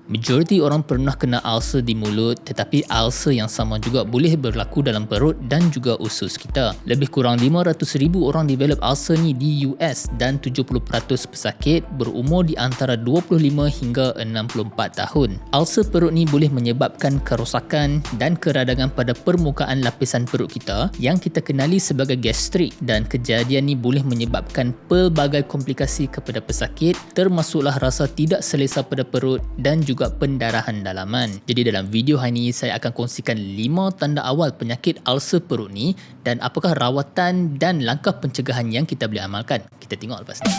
Majoriti orang pernah kena ulcer di mulut, tetapi ulcer yang sama juga boleh berlaku dalam perut dan juga usus kita. Lebih kurang 500,000 orang develop ulcer ni di US dan 70% pesakit berumur di antara 25 hingga 64 tahun. Ulcer perut ni boleh menyebabkan kerosakan dan keradangan pada permukaan lapisan perut kita yang kita kenali sebagai gastrik, dan kejadian ni boleh menyebabkan pelbagai komplikasi kepada pesakit, termasuklah rasa tidak selesa pada perut dan juga pendarahan dalaman. Jadi dalam video hari ini saya akan kongsikan 5 tanda awal penyakit ulcer perut ni dan apakah rawatan dan langkah pencegahan yang kita boleh amalkan. Kita tengok lepas ni.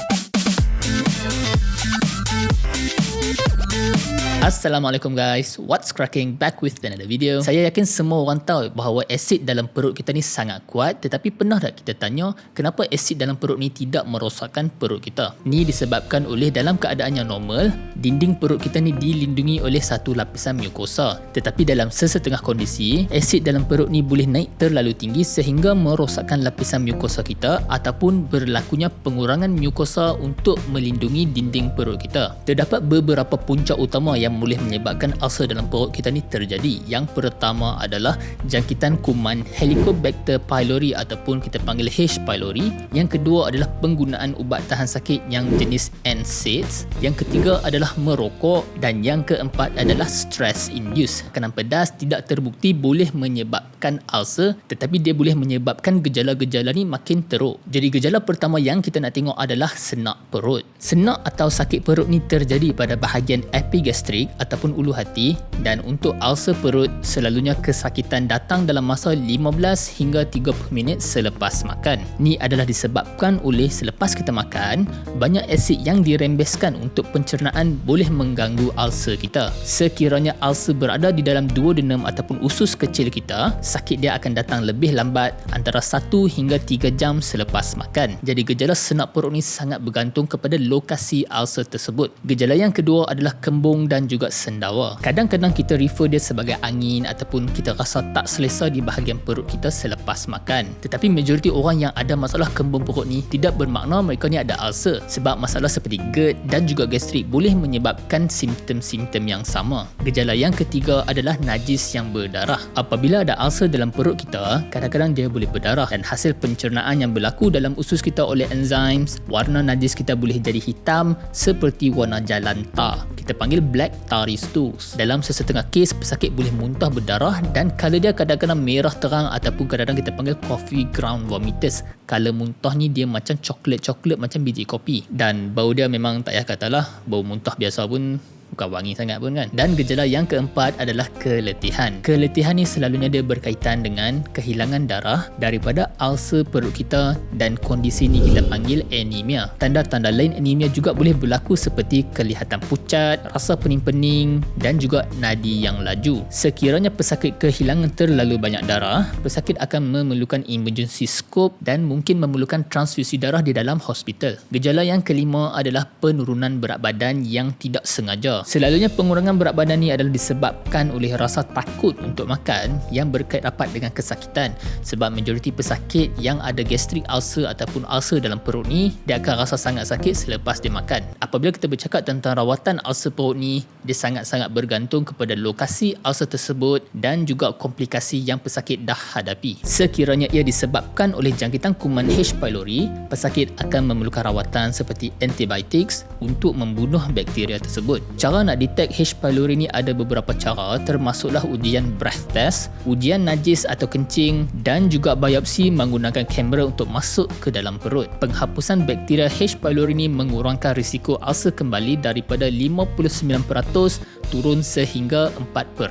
Assalamualaikum guys, what's cracking, back with another video. Saya yakin semua orang tahu bahawa asid dalam perut kita ni sangat kuat, tetapi pernah tak kita tanya kenapa asid dalam perut ni tidak merosakkan perut kita? Ni disebabkan oleh dalam keadaan yang normal, dinding perut kita ni dilindungi oleh satu lapisan mukosa. Tetapi dalam sesetengah kondisi, asid dalam perut ni boleh naik terlalu tinggi sehingga merosakkan lapisan mukosa kita ataupun berlakunya pengurangan mukosa untuk melindungi dinding perut kita. Terdapat beberapa punca utama yang boleh menyebabkan ulcer dalam perut kita ni terjadi. Yang pertama adalah jangkitan kuman Helicobacter pylori ataupun kita panggil H. pylori. Yang kedua adalah penggunaan ubat tahan sakit yang jenis NSAIDs. Yang ketiga adalah merokok, dan yang keempat adalah stress induced. Makanan pedas tidak terbukti boleh menyebabkan ulcer, tetapi dia boleh menyebabkan gejala-gejala ni makin teruk. Jadi gejala pertama yang kita nak tengok adalah senak perut. Senak atau sakit perut ni terjadi pada bahagian epigastrik ataupun ulu hati, dan untuk ulcer perut selalunya kesakitan datang dalam masa 15 hingga 30 minit selepas makan. Ni adalah disebabkan oleh selepas kita makan, banyak asid yang dirembeskan untuk pencernaan boleh mengganggu ulcer kita. Sekiranya ulcer berada di dalam duodenum ataupun usus kecil kita, sakit dia akan datang lebih lambat, antara 1 hingga 3 jam selepas makan. Jadi gejala senak perut ni sangat bergantung kepada lokasi ulcer tersebut. Gejala yang kedua adalah kembung dan juga sendawa. Kadang-kadang kita refer dia sebagai angin ataupun kita rasa tak selesa di bahagian perut kita selepas makan. Tetapi majoriti orang yang ada masalah kembung perut ni tidak bermakna mereka ni ada ulcer, sebab masalah seperti GERD dan juga gastrik boleh menyebabkan simptom-simptom yang sama. Gejala yang ketiga adalah najis yang berdarah. Apabila ada ulcer dalam perut kita, kadang-kadang dia boleh berdarah, dan hasil pencernaan yang berlaku dalam usus kita oleh enzymes, warna najis kita boleh jadi hitam seperti warna jalan tar. Kita panggil black tarry stools. Dalam sesetengah kes, pesakit boleh muntah berdarah dan color dia kadang-kadang merah terang ataupun kadang-kadang kita panggil coffee ground vomitus. Color muntah ni dia macam coklat-coklat, macam biji kopi, dan bau dia memang tak payah katalah, bau muntah biasa pun bukan wangi sangat pun kan. Dan gejala yang keempat adalah keletihan. Keletihan ni selalunya dia berkaitan dengan kehilangan darah daripada ulcer perut kita, dan kondisi ni kita panggil anemia. Tanda-tanda lain anemia juga boleh berlaku seperti kelihatan pucat, rasa pening-pening dan juga nadi yang laju. Sekiranya pesakit kehilangan terlalu banyak darah, pesakit akan memerlukan emergency scope dan mungkin memerlukan transfusi darah di dalam hospital. Gejala yang kelima adalah penurunan berat badan yang tidak sengaja. Selalunya pengurangan berat badan ni adalah disebabkan oleh rasa takut untuk makan yang berkait rapat dengan kesakitan, sebab majoriti pesakit yang ada gastric ulcer ataupun ulcer dalam perut ni, dia akan rasa sangat sakit selepas dia makan. Apabila kita bercakap tentang rawatan ulcer perut ni, dia sangat-sangat bergantung kepada lokasi ulcer tersebut dan juga komplikasi yang pesakit dah hadapi. Sekiranya ia disebabkan oleh jangkitan kuman H. pylori, pesakit akan memerlukan rawatan seperti antibiotics untuk membunuh bakteria tersebut. Cara nak detect H. pylori ni ada beberapa cara, termasuklah ujian breath test, ujian najis atau kencing, dan juga biopsi menggunakan kamera untuk masuk ke dalam perut. Penghapusan bakteria H. pylori ni mengurangkan risiko ulcer kembali daripada 59% turun sehingga 4%.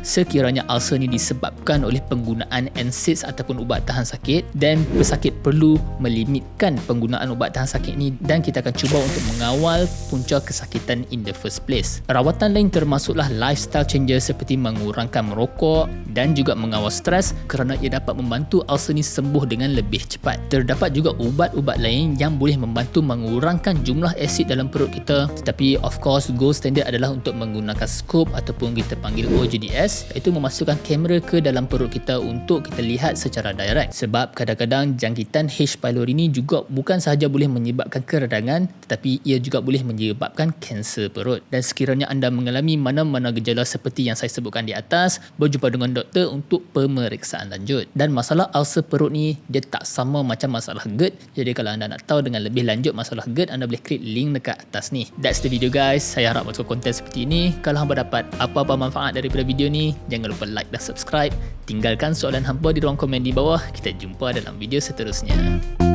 Sekiranya ulcer ni disebabkan oleh penggunaan NSAIDs ataupun ubat tahan sakit, dan pesakit perlu melimitkan penggunaan ubat tahan sakit ni, dan kita akan cuba untuk mengawal punca kesakitan in the first place. Rawatan lain termasuklah lifestyle changes seperti mengurangkan merokok dan juga mengawal stres, kerana ia dapat membantu ulcer ni sembuh dengan lebih cepat. Terdapat juga ubat-ubat lain yang boleh membantu mengurangkan jumlah asid dalam perut kita, tetapi of course gold standard adalah untuk menggunakan scope ataupun kita panggil OGDS, iaitu memasukkan kamera ke dalam perut kita untuk kita lihat secara direct. Sebab kadang-kadang jangkitan H. pylori ni juga bukan sahaja boleh menyebabkan keradangan, tetapi ia juga boleh menyebabkan kanser perut. Dan sekiranya anda mengalami mana-mana gejala seperti yang saya sebutkan di atas, berjumpa dengan doktor untuk pemeriksaan lanjut. Dan masalah ulcer perut ni dia tak sama macam masalah GERD. Jadi kalau anda nak tahu dengan lebih lanjut masalah GERD, anda boleh klik link dekat atas ni. That's the video guys. Saya harap masuk konten seperti ini. Kalau hamba dapat apa-apa manfaat daripada video ni, jangan lupa like dan subscribe. Tinggalkan soalan hampa di ruang komen di bawah. Kita jumpa dalam video seterusnya.